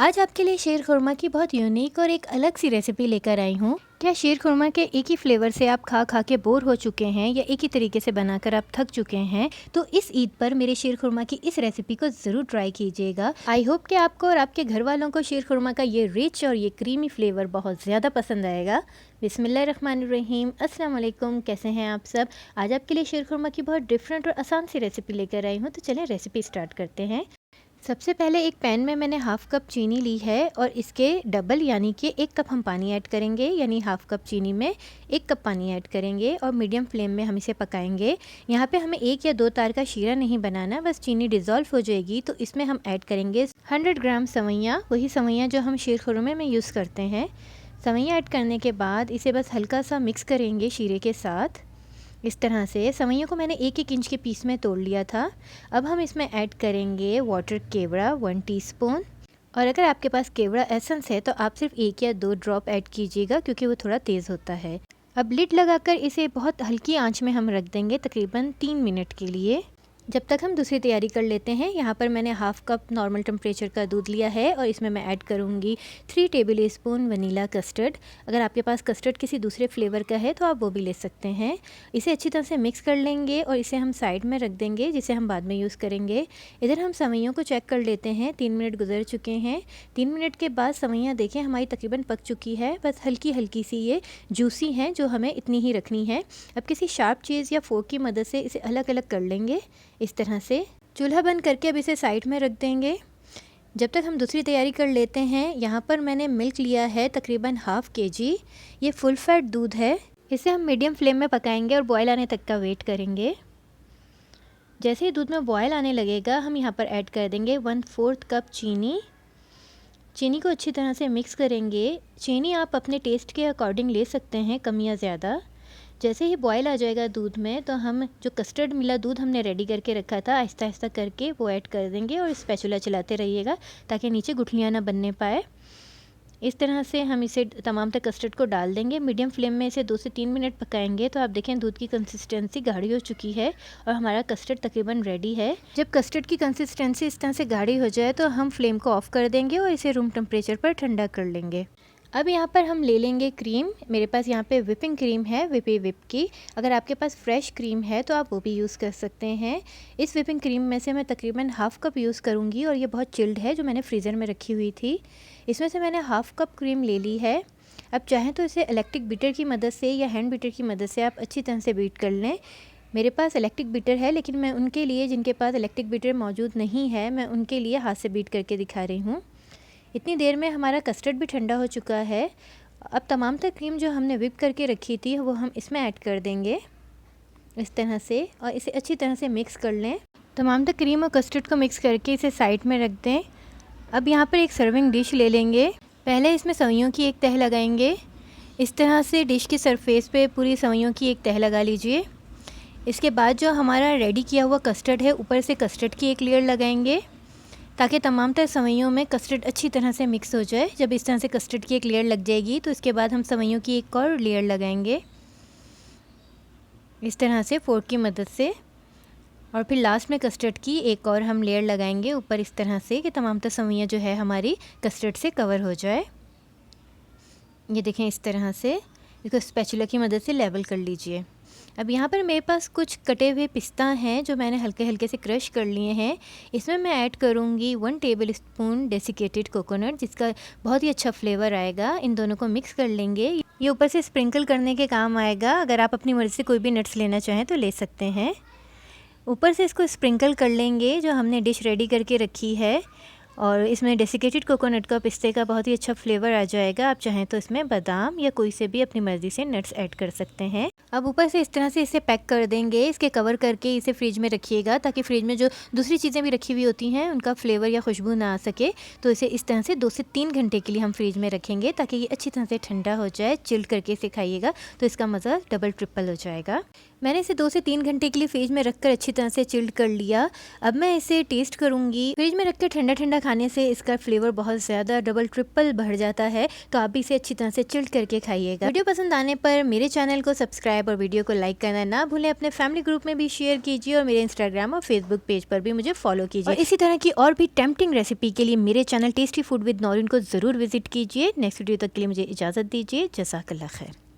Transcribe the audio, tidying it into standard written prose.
आज आपके लिए शीर खुरमा की बहुत यूनिक और एक अलग सी रेसिपी लेकर आई हूँ। क्या शीर खुरमा के एक ही फ्लेवर से आप खा खा के बोर हो चुके हैं या एक ही तरीके से बनाकर आप थक चुके हैं? तो इस ईद पर मेरे शीर खुरमा की इस रेसिपी को ज़रूर ट्राई कीजिएगा। आई होप कि आपको और आपके घर वालों को शीर खुरमा का ये रिच और ये क्रीमी फ्लेवर बहुत ज़्यादा पसंद आएगा। बिस्मिल्लाहिर्रहमानिर्रहीम, अस्सलाम वालेकुम। कैसे हैं आप सब? आज आपके लिए शीर खुरमा की बहुत डिफरेंट और आसान सी रेसिपी लेकर आई हूँ। तो चलें रेसिपी स्टार्ट करते हैं। सबसे पहले एक पैन में मैंने हाफ़ कप चीनी ली है और इसके डबल यानी कि 1 कप हम पानी ऐड करेंगे। यानी हाफ़ कप चीनी में 1 कप पानी ऐड करेंगे और मीडियम फ्लेम में हम इसे पकाएंगे। यहाँ पे हमें 1 या 2 तार का शीरा नहीं बनाना, बस चीनी डिज़ोल्व हो जाएगी तो इसमें हम ऐड करेंगे 100 ग्राम सवैयाँ, वही सवैयाँ जो हम शीर खुरमे में यूज़ करते हैं। सवैयाँ ऐड करने के बाद इसे बस हल्का सा मिक्स करेंगे शीरे के साथ। इस तरह से सवैयों को मैंने 1-1 इंच के पीस में तोड़ लिया था। अब हम इसमें ऐड करेंगे वाटर केवड़ा 1 टीस्पून, और अगर आपके पास केवड़ा एसेंस है तो आप सिर्फ 1 या 2 ड्रॉप ऐड कीजिएगा क्योंकि वो थोड़ा तेज़ होता है। अब लिड लगाकर इसे बहुत हल्की आंच में हम रख देंगे तकरीबन 3 मिनट के लिए, जब तक हम दूसरी तैयारी कर लेते हैं। यहाँ पर मैंने हाफ़ कप नॉर्मल टेम्परेचर का दूध लिया है और इसमें मैं ऐड करूँगी 3 टेबल स्पून वनीला कस्टर्ड। अगर आपके पास कस्टर्ड किसी दूसरे फ्लेवर का है तो आप वो भी ले सकते हैं। इसे अच्छी तरह से मिक्स कर लेंगे और इसे हम साइड में रख देंगे, जिसे हम बाद में यूज़ करेंगे। इधर हम सवैयों को चेक कर लेते हैं। 3 मिनट गुजर चुके हैं। 3 मिनट के बाद सवैयाँ देखें हमारी तकरीबन पक चुकी है, बस हल्की हल्की सी ये जूसी हैं जो हमें इतनी ही रखनी है। अब किसी शार्प चीज़ या फोर्क की मदद से इसे अलग अलग कर लेंगे इस तरह से। चूल्हा बंद करके अब इसे साइड में रख देंगे जब तक हम दूसरी तैयारी कर लेते हैं। यहाँ पर मैंने मिल्क लिया है तकरीबन हाफ़ केजी। ये फुल फैट दूध है। इसे हम मीडियम फ्लेम में पकाएंगे और बॉयल आने तक का वेट करेंगे। जैसे ही दूध में बॉयल आने लगेगा हम यहाँ पर ऐड कर देंगे 1/4 कप चीनी। चीनी को अच्छी तरह से मिक्स करेंगे। चीनी आप अपने टेस्ट के अकॉर्डिंग ले सकते हैं, कम या ज़्यादा। जैसे ही बॉयल आ जाएगा दूध में तो हम जो कस्टर्ड मिला दूध हमने रेडी करके रखा था, आहिस्ता आहिस्ता करके वो ऐड कर देंगे और स्पैचुला चलाते रहिएगा ताकि नीचे गुठलियाँ ना बनने पाए। इस तरह से हम इसे तमाम तक कस्टर्ड को डाल देंगे। मीडियम फ्लेम में इसे 2 से 3 मिनट पकाएंगे तो आप देखें दूध की कंसिस्टेंसी गाढ़ी हो चुकी है और हमारा कस्टर्ड तकरीबन रेडी है। जब कस्टर्ड की कंसिस्टेंसी इस तरह से गाढ़ी हो जाए तो हम फ्लेम को ऑफ़ कर देंगे और इसे रूम टेम्परेचर पर ठंडा कर लेंगे। अब यहाँ पर हम ले लेंगे क्रीम। मेरे पास यहाँ पे विपिंग क्रीम है विपी विप की। अगर आपके पास फ्रेश क्रीम है तो आप वो भी यूज़ कर सकते हैं। इस विपिंग क्रीम में से मैं तकरीबन हाफ़ कप यूज़ करूँगी और ये बहुत चिल्ड है, जो मैंने फ्रीज़र में रखी हुई थी। इसमें से मैंने हाफ़ कप क्रीम ले ली है। अब चाहें तो इसे इलेक्ट्रिक बीटर की मदद से या हैंड बीटर की मदद से आप अच्छी तरह से बीट कर लें। मेरे पास इलेक्ट्रिक बीटर है, लेकिन मैं उनके लिए जिनके पास इलेक्ट्रिक बीटर मौजूद नहीं है, मैं उनके लिए हाथ से बीट करके दिखा रही हूँ। इतनी देर में हमारा कस्टर्ड भी ठंडा हो चुका है। अब तमाम तक क्रीम जो हमने विप करके रखी थी वो हम इसमें ऐड कर देंगे इस तरह से, और इसे अच्छी तरह से मिक्स कर लें। तमाम तक क्रीम और कस्टर्ड को मिक्स करके इसे साइड में रख दें। अब यहाँ पर एक सर्विंग डिश ले लेंगे। पहले इसमें सवैयों की एक तह लगाएंगे। इस तरह से डिश की सरफेस पे पूरी सवैयों की एक तह लगा लीजिए। इसके बाद जो हमारा रेडी किया हुआ कस्टर्ड है, ऊपर से कस्टर्ड की एक लेयर लगाएंगे ताकि तमाम तरह सवैयों में कस्टर्ड अच्छी तरह से मिक्स हो जाए। जब इस तरह से कस्टर्ड की एक लेयर लग जाएगी तो इसके बाद हम सवैयों की एक और लेयर लगाएंगे इस तरह से फोर्क की मदद से, और फिर लास्ट में कस्टर्ड की एक और हम लेयर लगाएंगे ऊपर इस तरह से कि तमाम तरह सवैयाँ जो है हमारी कस्टर्ड से कवर हो जाए। ये देखें इस तरह से इसको स्पैचुला की मदद से लेवल कर लीजिए। अब यहाँ पर मेरे पास कुछ कटे हुए पिस्ता हैं जो मैंने हल्के हल्के से क्रश कर लिए हैं। इसमें मैं ऐड करूँगी 1 टेबल स्पून डेसिकेटेड कोकोनट, जिसका बहुत ही अच्छा फ्लेवर आएगा। इन दोनों को मिक्स कर लेंगे। ये ऊपर से स्प्रिंकल करने के काम आएगा। अगर आप अपनी मर्ज़ी से कोई भी नट्स लेना चाहें तो ले सकते हैं। ऊपर से इसको स्प्रिंकल कर लेंगे जो हमने डिश रेडी करके रखी है, और इसमें डेसिकेटेड कोकोनट का पिस्ते का बहुत ही अच्छा फ्लेवर आ जाएगा। आप चाहें तो इसमें बादाम या कोई से भी अपनी मर्ज़ी से नट्स ऐड कर सकते हैं। अब ऊपर से इस तरह से इसे पैक कर देंगे। इसके कवर करके इसे फ्रिज में रखिएगा ताकि फ्रिज में जो दूसरी चीज़ें भी रखी हुई होती हैं उनका फ्लेवर या खुशबू ना आ सके। तो इसे इस तरह से 2 से 3 घंटे के लिए हम फ्रिज में रखेंगे ताकि ये अच्छी तरह से ठंडा हो जाए। चिल्ड करके इसे खाइएगा तो इसका मज़ा डबल ट्रिपल हो जाएगा। मैंने इसे 2 से 3 घंटे के लिए फ्रिज में रखकर अच्छी तरह से चिल्ड कर लिया। अब मैं इसे टेस्ट करूँगी। फ्रिज में रख कर ठंडा ठंडा खाने से इसका फ्लेवर बहुत ज़्यादा डबल ट्रिपल बढ़ जाता है। तो आप भी इसे अच्छी तरह से चिल्ड करके खाइएगा। वीडियो पसंद आने पर मेरे चैनल को सब्सक्राइब और वीडियो को लाइक करना ना भूलें। अपने फैमिली ग्रुप में भी शेयर कीजिए और मेरे इंस्टाग्राम और फेसबुक पेज पर भी मुझे फॉलो कीजिए। इसी तरह की और भी टेम्पटिंग रेसिपी के लिए मेरे channel tasty food with Naureen को ज़रूर विजिट कीजिए। नेक्स्ट वीडियो तक के लिए मुझे इजाज़त दीजिए। जज़ाकल्लाह खैर।